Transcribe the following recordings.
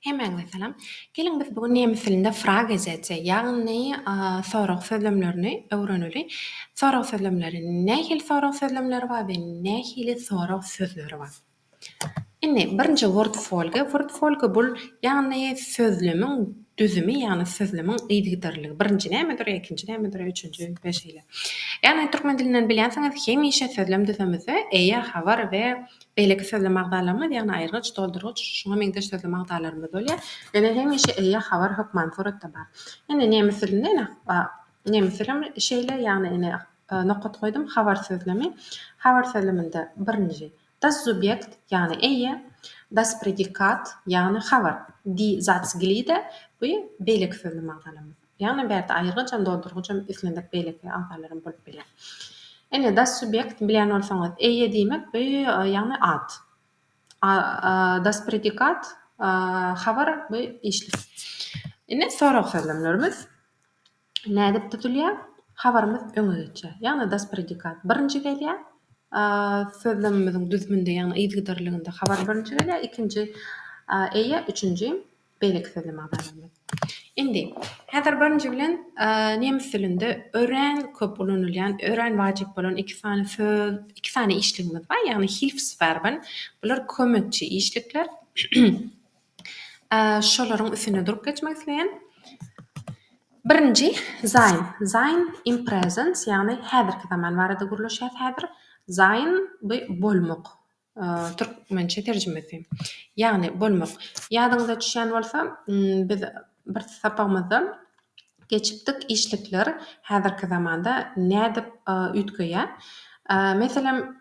Hemen mesela gelin biz bugün nämeselinde fraga etsek, ýagny sorag sözlemlerini öwreneli. Sorag sözlemleri nähili sorag sözlemleri bar we nähili sorag sözleri bar. Indi birinji wordfolga bul ýagny sözlemiň düzümi, ýagny sözlemiň ýygydarlygy. Birinji nämedir, ikinji nämedir, üçünji, beşinji. Ýagny türkmen dilinden bilýänsiňiz hemişe sözlem düzümizde eýe, habar we beýleki sözlem agdalarymyz, ýagny aýrgyç, doldurgyç, şoňa meňde sözlem agdalarymyz bolýar. Ene hemişe eýe, habar, hökman suratda bar. Indi nemes dilinde nemeselim şeýle ýagny ene nokat goýdum, habar sözlemi. Habar sözleminde birinji das Subjekt ýagny eýe, das Predikat ýagny habar. Die Satzglieder bu beýleki sözlem agdalarymyz. Ýagny bärde aýrgyç hem doldurgyç hem islendik beýleki agdalarym bolup bilýär. Ene das Subjekt bilýän bolsaňyz eýe diýmek bu ýagny ad. Das Predikat habar bu işlik. Ene sorag sözlemlerimiz nädip tutulýar? Habarymyz öňe geçýär. Ýagny das Predikat birinji gelýär. Sözlemimiziň düzüminde ýagny ýygydarlygynda habar birinji gelýär, ikinji eýe, üçünji beýleki sözlem agdalarymyz. Indi häzir birinji bilen nemes dilinde ören köp ulanylýan, ören wajyp bolan iki sany işligimiz bar, ýagny Hilfsverben. Bular kömekçi işlikler. Şolaryň üstüne durup geçmek isleýän. Birinji sein. Sein in presence ýagny häzirki zaman barada gurulýar häzir. Sein bu bolmak. Türkmençe terjimesi. Ýagny bolmak. Ýadyňyza düşýän bolsa, biz bir sapamyzda geçipdik işlikler häzirki zamanda nädip üýtgeýär. Meselem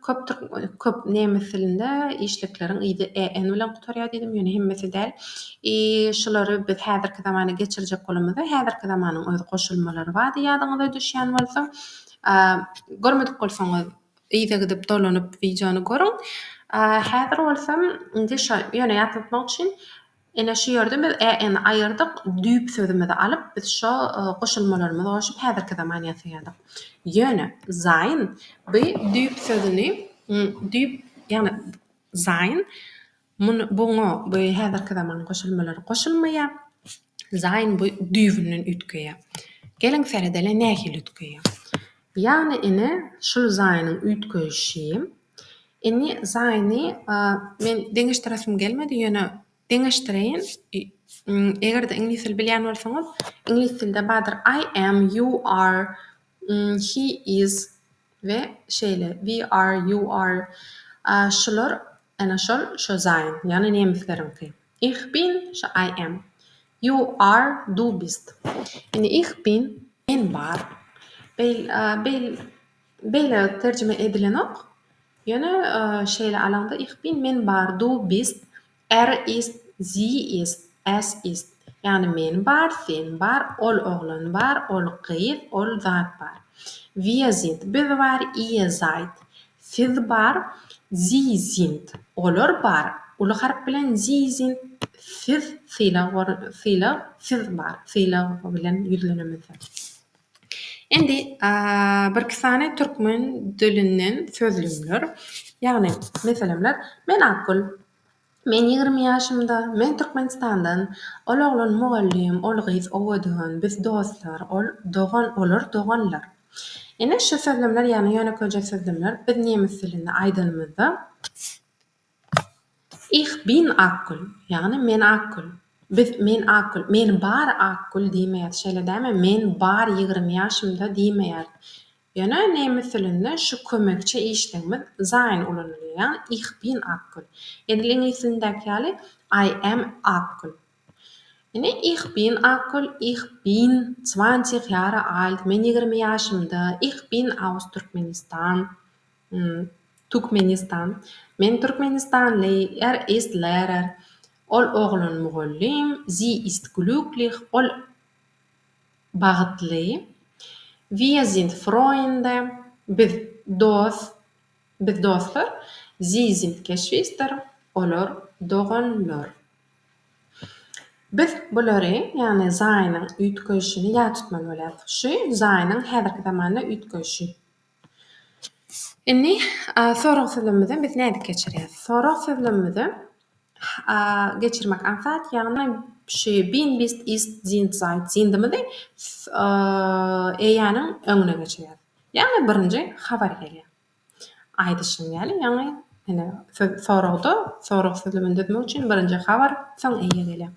köp nemes dilinde işlikleriň ýa-da en bilen gutarýar diýdim, ýöne hemmesi däl. Şolary biz häzirki zamana geçirjek bolamyzda häzirki zamanyň öz goşulmalary bar ýadyňyza düşýän bolsa, görmedik bolsaňyz ýa-da gidip dolanyp wideony görüň. Häzir bolsam indi şo ýöne ýatmak üçin ene şu ýerde biz en aýyrdyk, düýp sözümizi alyp biz şo goşulmalarymyzy goşup häzirki zaman ýasaýardyk. Ýöne sein bu düýp sözüni düýp ýagny sein buňa bu häzirki zaman goşulmalary goşulmaýar. Sein bu düýbünden üýtgeýär. Geliň seredele nähili üýtgeýär. Ýagny ene şu seinyň üýtgeýişi eni seinyny men deňeşdirasym gelmedi, ýöne deňeşdireýin. Eger de ingliz dil bilýän bolsaňyz, ingliz dilde badyr I am, you are, he is we şeýle we are, you are. Şolar ana şo sein, ýagny nemeslerinki. Ich bin, şo I am. You are, du bist. Indi ich bin, men bar. Beýle terjime edilenok. Ýöne şeýle alanda ich bin, men bar, du bist, ist, sie ist, es ist. Ýagny men bar, sen bar, ol oglan bar, ol gyz, ol zat bar. Wir sind, biz bar, ihr seid. Siz bar, sie sind. Olar bar. Ulu harp bilen sie sind. Siz siz bar. Siz bilen ýüzlenemiz. Endi bir kisany türkmen dilinden sözlemler. Ýagny meselemler men akul. Men 20 ýaşymda, men Türkmenistandan, ol oglan mugallim, ol gyz owadan, biz dostlar, olar doganlar. Ene şu sözlemler ýagny ýöne köje sözlemler biz nemes dilinde aýdymyzda ich bin akul, ýagny men akul. Men akul, men bar akul diýmeýär, şeýle däme, men bar 20 ýaşymda diýmeýär. Ýöne nemes dilinde şu kömekçi işligimiz sein ulanylýar, ich bin akul. Edil ingliz dilindäki ýaly I am akul. Ine ich bin akul, ich bin 20 Jahre alt, men 20 ýaşymda, ich bin aus Turkmenistan. Men Turkmenistanly, ist Lehrer. Ol oglan mugallim, sie ist glücklich, ol bagtly. Wir sind Freunde, biz dostlar. Sie sind Geschwister, olar doganlar. Biz bulary, ýagny seinyň üýtgeýişini ýatutmaly bolýar. Şu seinyň häzirki zamanda üýtgeýişi. Indi sorag sözlemimizi biz näde geçirýäs? Sorag sözlemimizi geçirmek anfat yani şu bin bist ist sind seit zindimidi eýäniň öňüne geçýär. Yani birinji habar gelýär. Aýdyşyň ýaly ýani ene sorag sözlemini düzmek üçin birinji habar soň eýe gelýär.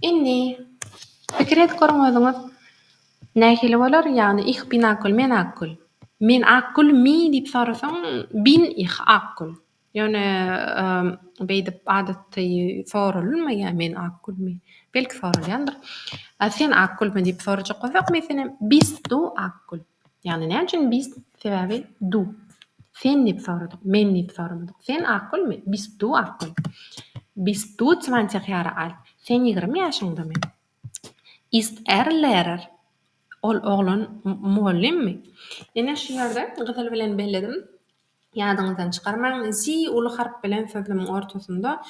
Indi pikir edip görňüňiz nähili bolar? Yani ich bin akul, men akul. Men akul mi diýip sorasaň bin ich akul. Yani beýdip adatda sorulmaýar men akul mi? Belki sorulýandyr. Sen akul mi diýip sorajak bolsak meselem bist du akul? Yani näme üçin bist? Sebäbi du. Sen diýip soradyk, men diýip soramadyk. Sen akul mi? Bist du akul? Bist du 20 Jahre alt? Sen 20 ýaşyňdamy? Ist Lehrer? Ol oglan muallimmi? Ene şu ýerde gyzyl bilen belledim. Ýadyňyzdan çykarmaň. Zi uly harp bilen sözlemiň ortasynda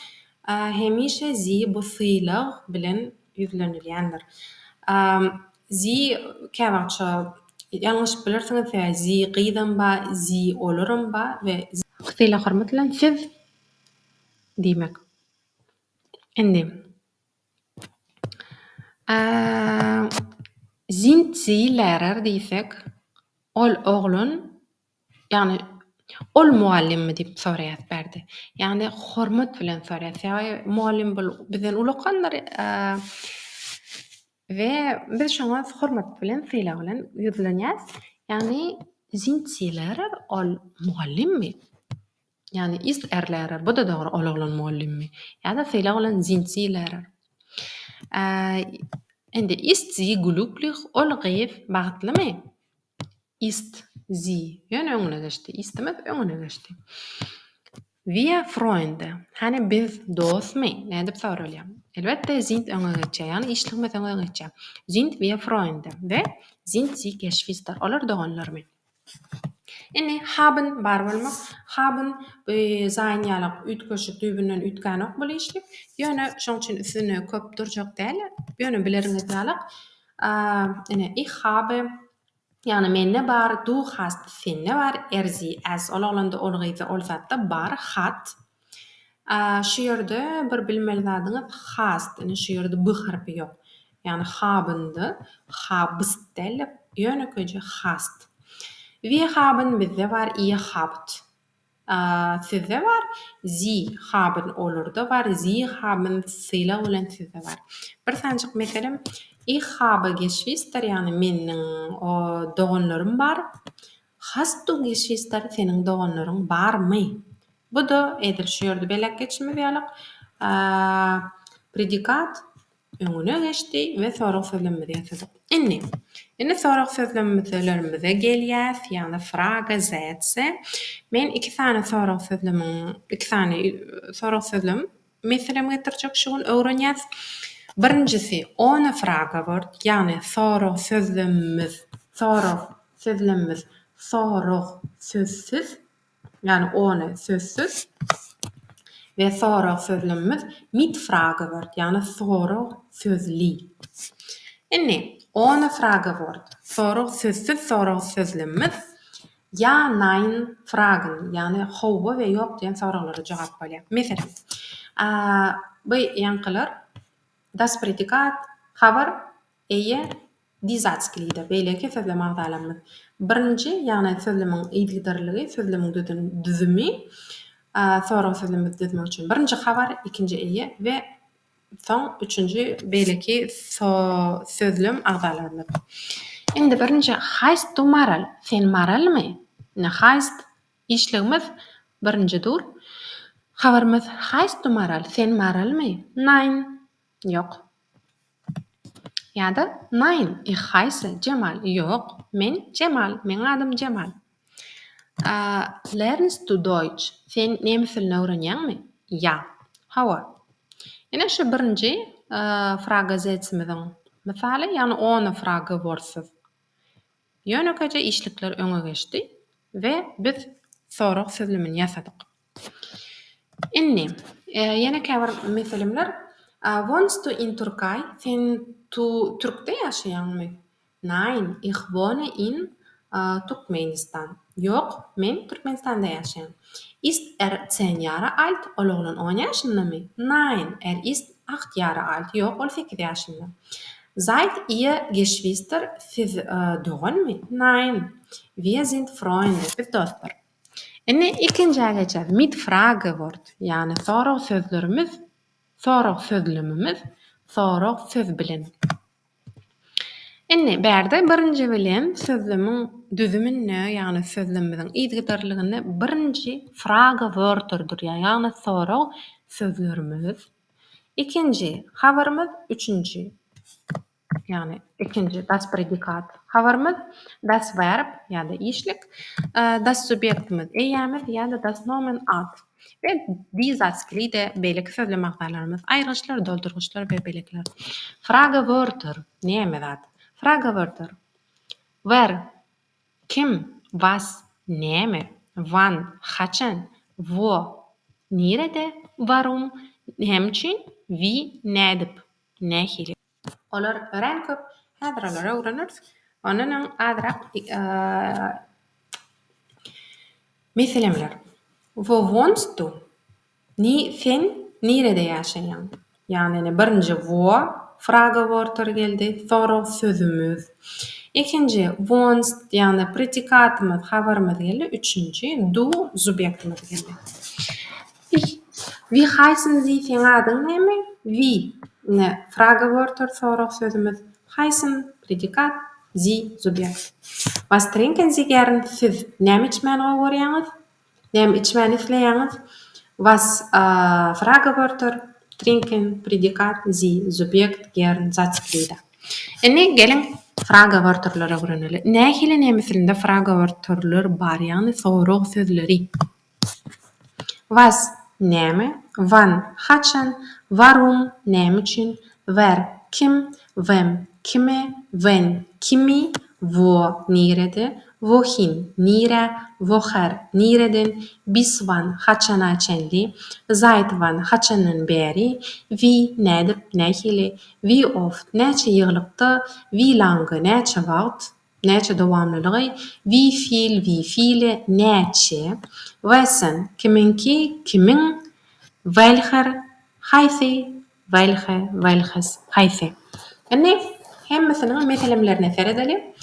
hemişe zi bu sylyk bilen ýüzlenilýändir. Zi käwagça ýalňyş bilirsiňiz, zi gyýdamba, zi olurumba we sylyk hormat bilen siz diýmek. Indi sind Sie Lehrer diýsek, ol oglun yani ol muallimmi diýip soraýar berdi. Yani hormat bilen soraýar. Muallim bizden ulakandyr we biz şoňa hormat bilen syla bilen ýüzlenýäs. Yani sind Sie Lehrer? Ol muallimmi? Yani ist Lehrer? Bu da dogry ol oglan muallimmi? Ýa-da syla bilen sind Sie Lehrer? Indi ist sie glücklich? Ol gyýyp bagtlymy? Ist sie ýöne öňüne geçdi. Istimiz öňüne geçdi. Wir Freunde. Hani biz dostmy? Nädip soralýar? Elbetde sind öňe geçýär. Yani işligimiz öňe geçýär. Sind wir Freunde? Ve sind sie Geschwister? Olar doganlarmy? Indi haben bar bolmak. Haben zayn ýalyk ütköşik düýbünden ütgänok bolýarlyk. Ýöne şoň üçin üstüne köp durjak däl. Ýöne bileriňiz ýalyk. Ene ich habe yani mende bar, du hast, sende bar, sie, as olaglanda olgyzy olsatda bar, hat. Şu ýerde bir bilmeli zadyňyz hast, ene şu ýerde b harpy ýok. Yani habendy, habst däl, ýöne köje hast. Wir haben bizde var, ihr habt. Sizde var, Sie haben olurda var, Sie haben syla bilen sizde var. Bir sanjyk meselem ich habe Geschwister yani meniň doganlarym bar. Hast du Geschwister? Seniň doganlaryň barmy? Bu da edil şu ýerde belek geçimi ýalyk. Predikat öňüne geçdi we sorag sözlemleri ýasadyk. Indi sorag sözlemlerimize gelýär, ýani Frage Sätze. Men iki tane sorag sözlem meselem getirjek şugun öwrenýäs. Birincisi ohne Fragewort, ýani sorag sözlemimiz, sözsüz, ýani ohne sözsüz. Ve sorag sözlemimiz mit Fragewort, ýani sorag sözli. Indi ohne Fragewort, sorag sözsüz sorag sözlemimiz ja, nein fragen, ýani howa we ýok diýen soraglara jogap bolýar. Meselem, bu ýankylar das Prädikat, habar, eýe, die Satzglieder, beýleki sözlem agdalarymyz. Birinji, ýani sözlemiň ýygydarlygy, sözlemiň düzümi, sorag sözlemimiz düzmek üçin birinji habar, ikinji eýe we soň üçünji beýleki sözlem agdalarymyz. Indi birinji heißt du Maral? Sen Maralmy? Ne heißt işligimiz birinji dur. Habarymyz heißt du Maral? Sen Maralmy? Nein. Ýok. Ýa-da nein, ich heiße Cemal. Ýok, men Cemal, men adym Cemal. Lernst du Deutsch? Sen nemis dilini öwrenýärmi? Ja. Hawa. Ene şu birinji Frage Sätzimiziň misaly, ýani ohne Fragewortsyz. Ýöne köje işlikler öňe geçdi we biz sorag sözlemini ýasadyk. Indi ýene käbir meselemler wohnst du in Türkei? Sen Türkde ýaşaýanmy? Nein, ich wohne in Turkmenistan. Yok, men Turkmenistan'da yaşayam. Ist 10 Jahre alt? Oğlunun 10 yaşında mı? Nein, ist 8 Jahre alt. Yok, ol 8 yaşında. Seid ihr Geschwister doğun mu? Nein, wir sind Freunde. Biz dostlar. İkinci geçer. Mit Fragewort. Yani soru sözlerimiz, soru sözlümümüz, soru söz bilen. Berde birinci bilen sözlümün düzümünü, yani sözlümümüzün izgidarlygyny birinci Fragewörtdür, yani soru sözlerimiz. İkinci habarımız, üçüncü yani ikinci das Prädikat habarımız, das Verb ya da işlik, das Subjektimiz eýämiz ya da das Nomen ad. Ve dizaskili de beýleki sözle magdalarymyz, aýryşlar, doldurgyçlar we belekler. Fragewörter näme zat? Fragewörter. Wer, kim, was, näme, wann, haçan, wo, nirede, warum, hemçin, wie, nädip, nähili. Olar öğrenköp, häzir olar öwreniriz. Onuň adrak meselemler. Wo wohnst du? Sen nirede ýaşaýan? Yani birinji wo Fragewörter geldi, soru sözümüz. İkinci wohnst yani predikatymyz, habarymyz geldi. Üçüncü du subjektimiz geldi. Wie heißen Sie? Sen adyň näme? Wie. Fragewörter, soru sözümüz. Heißen predikat, Sie subjekt. Was trinken Sie gern? Siz näme içmäni goýarýaňyz? Näme içmäni isleýäňiz? Was Fragewörter, trinken, predikat, Sie subjekt, gern, Satzglieder. Gelin Fragewörterlere öwreneli. Nähili nämesilinde Fragewörterler bar, yani soru sözleri. Was näme, wann, haçan, warum, näme üçin, wer, kim, wem, kime, wen, kimi, wo, nirede, wohin, nire, woher, nireden, bis wann, haçana çenli, seit wann, haçanın beri, wie, nädip, nähili, wie oft, näçe ýyglypdy, wie lange, näçe wagt, näçe dowamlylygy, wie viel, wie viele, näçe, wessen, kiminki, kimin, welcher, haysi, welche, welches, haysi. Hemmesiniň meselemlerine seredeli.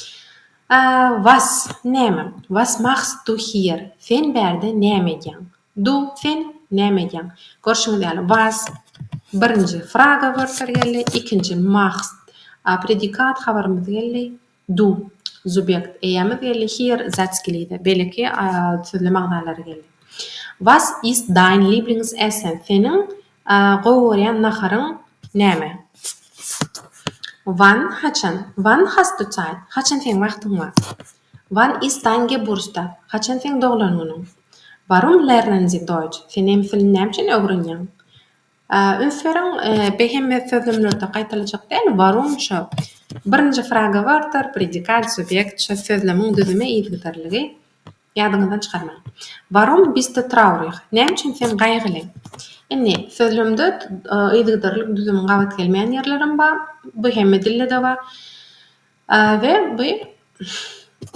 Was, näme, was machst du hier? Sen berde näme edýäň? Du, sen näme edýäň? Görşüňiz ýaly was birinji Fragewörter geldi, ikinci machst predikat habarymyz geldi, du subjekt eýämiz geldi, hier Satzglieder, belki sözle magdalary geldi. Was ist dein Lieblingsessen? Seniň goýarýan naharyň näme? Wann, haçan? Wann hast du Zeit? Haçan sen wagtyň bar? Wann ist dein Geburtstag? Haçan sen doglanýan? Warum lernen Sie Deutsch? Sen näme näçe öwrenýän? Ünsferiň behemme sözlemlerde gaýtylajak däl, warum şo? Birinji Fragewörter, predikat, subjekt, şo sözlemiň düzüme ýetdirligi ýadyňyzdan çykarmaň. Warum bist du traurig? Näçe sen gaýgyly? Sözlemde ýetdirlik düzüme gabat gelmeýän ýerlerim bar. Bu hemme dille de bar. Ve bu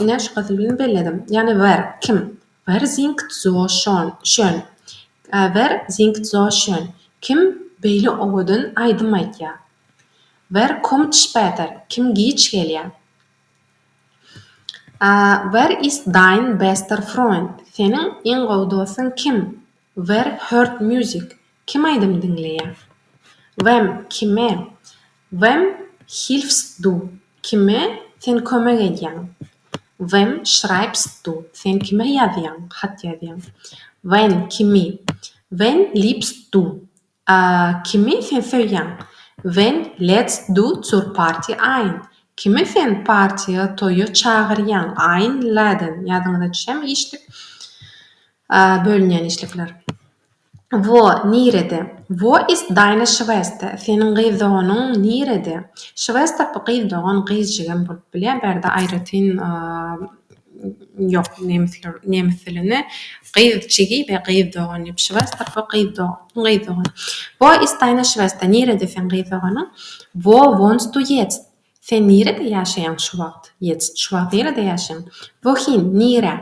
näçe gazylyny belledim. Yani wer, kim? Wer singt so schön? Wer singt so schön? Kim beýle owudyn aýdym aýtýar? Wer kommt später? Kim geç gelýär? Wer ist dein bester Freund? Seniň iň gowy dostun kim? Wer hört Musik? Kim aýdym dinleýär? Wem, kime? Wem hilfst du? Kime sen kömek edýäň? Wem schreibst du? Sen kime ýazýaň? Hat ýazýaň. Wen, kimi? Wen liebst du? Kimi sen söýýäň? Wen lädst du zur Party ein? Kimi sen partiýa, toýa çagyrýaň? Einladen. Ýadyňyza düşem işlik bölünýän işlikler. Wo, nirede? Wo ist deine Schwester? Senin gyzogynyň nirede? Schwester bu gyzogyň gyzjygan bolup bilýär. Berde aýratyn yok, nemeselini gyzçygy we gyzogyny. Schwester bu gyzogyň. Wo ist deine Schwester? Nirede sen gyzogyny? Wo wohnst du jetzt? Sen nerede yaşayan şu vakt? Jetzt şu vakt nerede yaşayan? Wohin? Nere?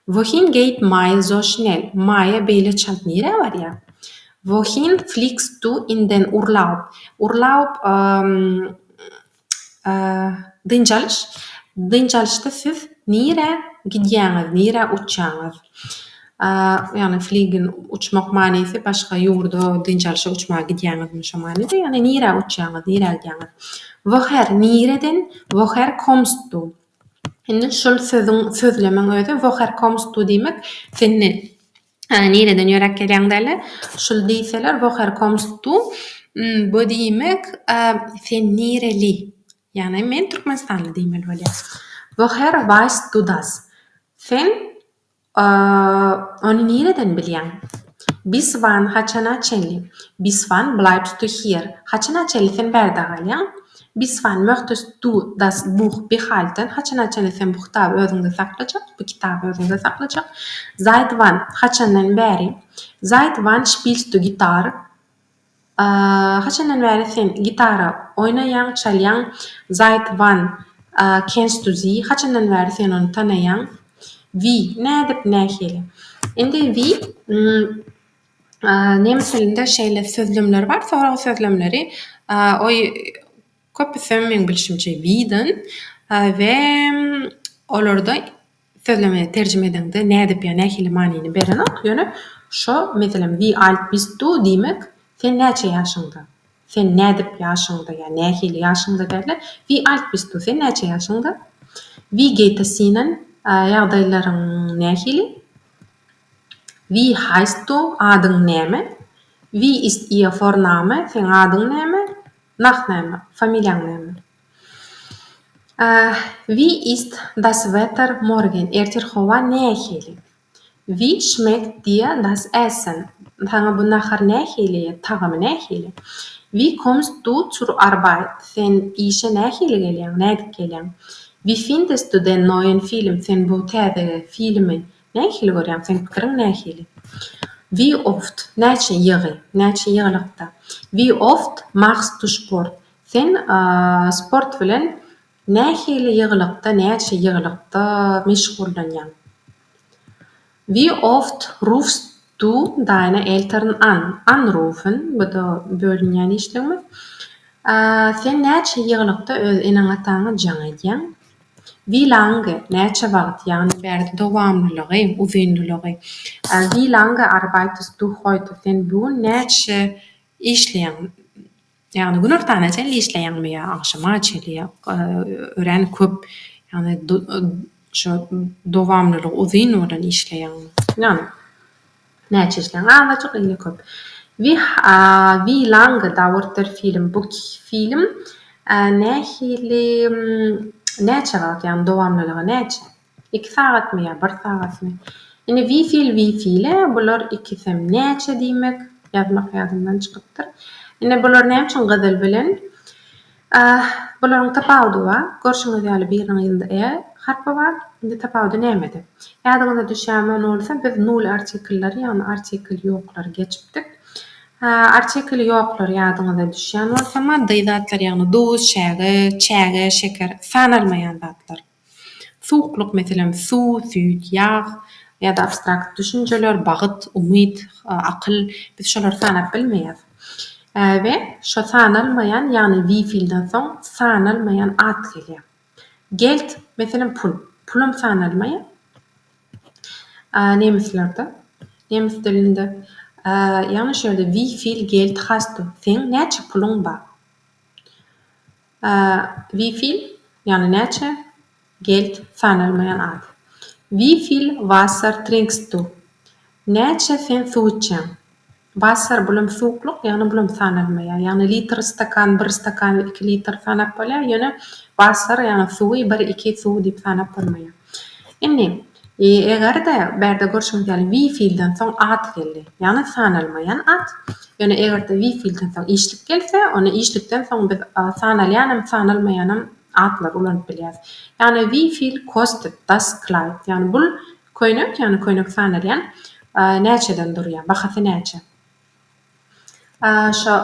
Wohin geht Maya so schnell? Maya beyle çalt nere var ya? Wohin fliegst du in den Urlaub? Urlaub dınjalış. Dınjalışta siz nere gidýäňiz, nere uçýaňyz? Yani fliegen uçmak manysy başga ýurda dınjalışa uçmaga gidýäňiz şo manyda. Yani nere uçýaňyz, nere gidýäňiz? Woher nereden? Woher kommst du? Indi şol sözlemeň özi woher kommst du diýmek seni nereden ýörek gelýäň däli. Şol diýseler woher kommst du? Bu diýmek sen nereli? Yani men Türkmenistanly diýmeli bolýar. Woher weißt du das? Sen onu nereden bilýän? Bis wann haçana çenli? Bis wann bleibst du hier? Haçana çenli sen berde galýan? Bis wann möchtest du das Buch behalten? Haçana çenli sen bu kitabı özüňde saklajak? Bu kitabı özüňde saklajak? Seit wann? Haçandan beri? Seit wann spielst du Gitarre? Haçandan beri sen gitara oynayan, çalyan? Seit wann kennst du sie? Haçandan beri sen onu tanayan? Wie? Nädip nähili? Indi wie nemes dilinde şeýle sözlemler bar. Sonra o sözlemleri oy köpüsem men bilişimçe wie'den we olarda sözleme terjime edende nädip ýa nähili manyny beren ok. Ýöne şo meselem wie alt bist du diýmek sen näçe ýaşyňda? Sen nädip ýaşyňda ýa nähili ýaşyňda derler. Wie alt bist du? Sen näçe ýaşyňda? Wie geht es Ihnen? Ýagdaýlaryň nähili? Wie heißt du? Adyň näme? Wie ist Ihr Vorname? Sen adyň näme? Nachname, familjaň näme? Wie ist das Wetter morgen? Ertir howa nähili? Wie schmeckt dir das Essen? Taňa bu nahar nähili? Tagamy nähili? Wie kommst du zur Arbeit? Sen işe nähili gelýän? Nädip gelýän? Wie findest du den neuen Film? Sen bu täze filmi nähili görýän? Sen pikiriň nähili? Wie oft? Näçe ýygy? Näçe ýygylykda? Wie oft machst du Sport? Sen sport bilen nähili ýygylykda, näçe ýygylykda meşgullanýan? Wie oft rufst du deine Eltern an? Anrufen, bu da bölünýän işlemi. Sen näçe ýygylykda öz eneň ataňa jaň edýän? Wie lange? Näçe wagt? Yani berde dowamlylygy, uzunlylygy. Wie lange arbeitest du heute? Sen bu näçe işleýän? Yani günürtana çenli işleýänmi ýa akşama çenli ören köp yani şo dowamlylyg uzun bolan işleýän. Yani näçe işleýän? Çok ille köp. Wie lange dauert der Film? Bu film nähili näçe wagt? Yani dowamlylygy näçe? 2 saatmy ýa 1 saatmy? Indi wie viele bular ikisem näçe diýmek ýazmak ýazymdan çykypdyr. Indi bular näme üçin gyzyl bilen? Bularyň tapawudy bar. Görşüňiz ýaly biriň ýylynda harpa bar. Indi tapawudy nämedi? Ýadyňyza düşýärmi bolsa biz nul artikellary ýani artikel ýoklary geçipdik. Artikel ýoklary ýadyňyza düşýän bolsa maddi zatlar ýani duz, şäge, çäge, şeker sanalmaýan zatlar. Suwukluk meselem suw, süýt, ýag ýa-da abstrakt düşünjeler, bagyt, umyt, akyl biz şolar sanap bilmeýäs. Ve şo sanalmayan yani wie fiilden soň sanalmayan at gelýär. Geld meselem pul. Pulum sanalmaýan. Nemeslerde, nemes dilinde ýani şöyle wie viel Geld hast du? Sen näçe puluň bar? Wie viel yani näçe Geld sanalmayan at. Wie viel Wasser trinkst du? Näçe sen suw içýän? Wasser bulum suwukluk ýani bulum sanalmaýan. Ýani litr stakan, 1 stakan, 2 litr sanap bolýar. Ýöne wasser ýani suwy 1-2 suw diýip sanap bolmaýan. Indi egerde berde görşüňiz ýaly wie fiilden soň at geldi. Ýani sanalmaýan at. Ýöne egerde wie fiilden soň işlik gelse, onu işlikden soň biz sanalýanym, sanalmaýanym atlar ulanyp bilýäs. Ýani wie viel kostet das Kleid? Ýani bul köýnek, ýani köýnek sanalýan näçeden durýar? Bahasy näçe? Şo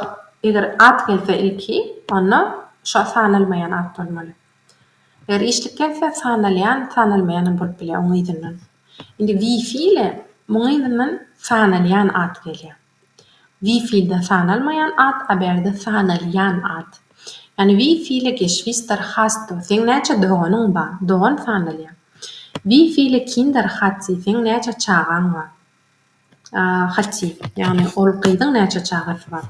eger at gelse ilki, onda şo sanalmayan at bolmaly. ishlikka sanalyan bolup bilýär oňydynyň. Indi we fiili muňydynyň sanalýan at gelýär. We fiilde sanalmayan at, aberde sanalyan at. Yani we fiili geschwister hast du, sen näçe doganyň bar? Dogan sanalýan. We fiili kinder hat sie, sen näçe çagaň bar? Hatsi, yani olgydyň näçe çagasy bar?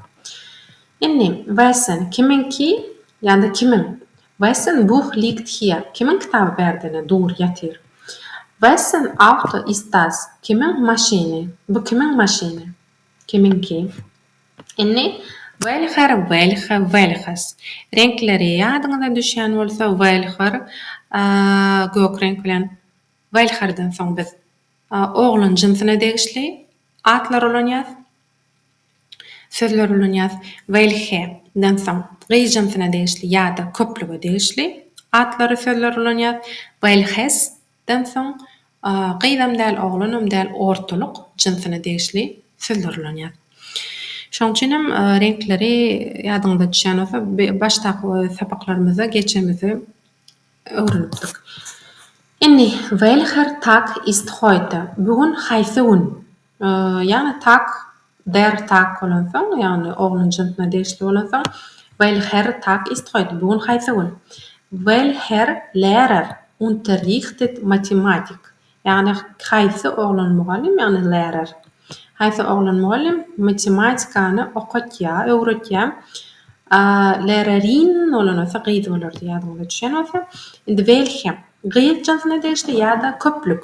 Inni, wessen, kiminki, ýa-da kimin? Wessen Buch liegt hier? Kimin kitaby berdine dur ýatyr? Wessen Auto ist das? Kimin maşyny? Bu kimin maşyny? Kiminki? Inni, welches. Renkleri ýadyňyza düşýän bolsa, welcher gök renk bilen welcherden soň biz oglun jinsyna degişli atlar bolan ýaz, sözler bolan ýaz. Welche-den soň gyz jinsyna degişli ýa-da köplüge degişli atlary sözler bolan ýaz. Welches-den soň gyzam däl, oglunam däl, ortalyk jinsyna degişli sözler bolan ýaz. Şoň üçinem renkleri ýadyňyza düşýän bolsa, başdaky sapaklarymyza geçemizi öwrenipdik. Inni, welcher Tag ist heute? Bugün haýsy gün? Yani Tag, der Tag bolan soň, yani oglun jinsyna degişli bolan soň, welcher Tag ist heute? Bugün haýsy gün? Welcher Lehrer unterrichtet Mathematik? Yani haýsy oglun mugallim, yani Lehrer. Haýsy oglun mugallim matematikany okatýar, öwretýär. Lehrerin bolan bolsa gyz bolardy ýadyňyza düşýän bolsa. Indi welche gyz jinsyna degişli ýa-da köplük.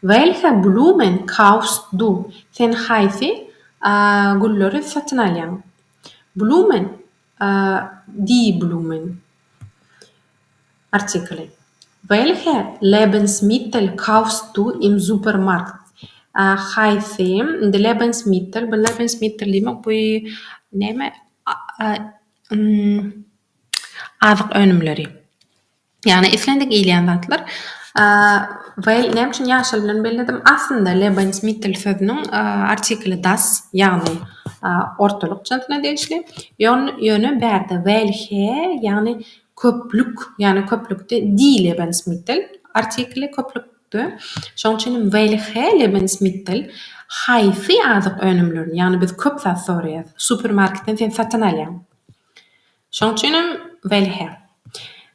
Welche Blumen kaufst du? Sen haýsy gulleri satyn alýan? Blumen, die Blumen. Artikeli. Welche Lebensmittel kaufst du im Supermarkt? Haýsy indi Lebensmittel, bu Lebensmittel diýmek bu näme? Azyk önümleri. Yani islendik iýleýän zatlar. Näme üçin ýaşaly bilen belledim? Aslında Lebensmittel sözüniň artikeli das, ýagny ortalyk jinsyna degişli. Ýöne berde welche, yani köplük, yani köplükde die Lebensmittel artikeli köplükde. Şoň üçin welche Lebensmittel haýsy azyk önümleri, yani biz köp zat soraýar. Supermarketden sen satyn alýan. Şoň üçin welche.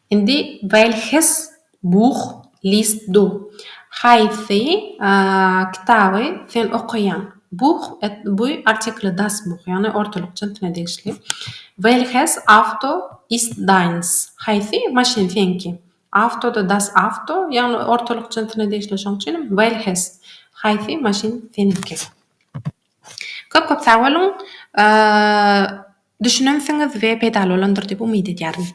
Indi welches Buch liest du? Haýsy kitaby sen okaýan? Buch, bu artikeli das Buch, yani ortalyk jinsyna degişli. Welches Auto ist deins? Haýsy maşyn senki? Auto da das Auto, yani ortalyk jinsyna degişli. Şoň üçin welches haýsy maşyn seninki? Köp sag bolyň. Düşünensiňiz we peýdaly bolandyr diýip umyt edýärim.